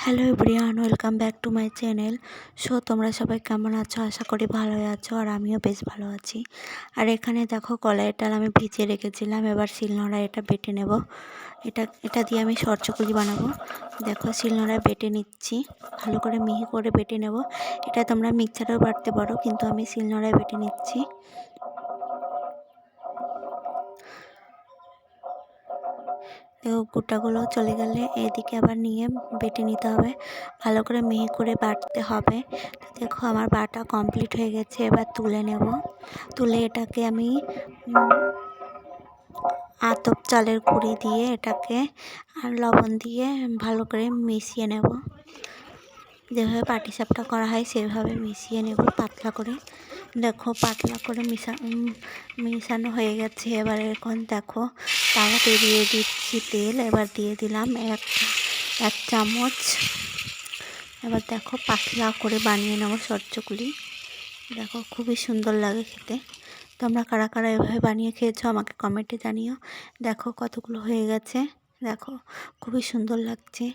Hello everyone, welcome back to my channel. তোমরা সবাই কেমন আছো? আশা করি ভালোই আছো, আর আমিও বেশ ভালো আছি। আর এখানে দেখো, কলাইয়ের ডাল আমি ভিজিয়ে রেখেছিলাম। এবার শিলনোড়ায় এটা বেটে নেব। এটা দিয়ে আমি সরচকুলি বানাবো। দেখো, শিলনোড়ায় বেটে নিচ্ছি, ভালো করে মিহি করে বেটে নেব। এটা তোমরা মিক্সারেও বাটতে পারো, কিন্তু আমি শিলনোড়ায় বেটে নিচ্ছি। দেখো, গোটাগুলো চলে গেলে এদিকে আবার নিয়ে বেটে নিতে হবে, ভালো করে মিহি করে বাটতে হবে। তো দেখো, আমার বাটা কমপ্লিট হয়ে গেছে। এবার তুলে নেব। তুলে এটাকে আমি আতপ চালের গুঁড়ি দিয়ে এটাকে আর লবণ দিয়ে ভালো করে মিশিয়ে নেব। যেভাবে পাটিসাপটা করা হয় সেভাবে মিশিয়ে নেব পাতলা করে। দেখো, পাতলা করে মিশানো হয়ে গেছে। এবার এখন দেখো, তাওয়াতে দিয়ে দিচ্ছি তেল। এবার দিয়ে দিলাম এক চামচ। এবার দেখো, পাতলা করে বানিয়ে নেব সরচকুলি। দেখো, খুবই সুন্দর লাগে খেতে। তোমরা কারা কারা এভাবে বানিয়ে খেয়েছো আমাকে কমেন্টে জানিও। দেখো, কতগুলো হয়ে গেছে। দেখো, খুবই সুন্দর লাগছে।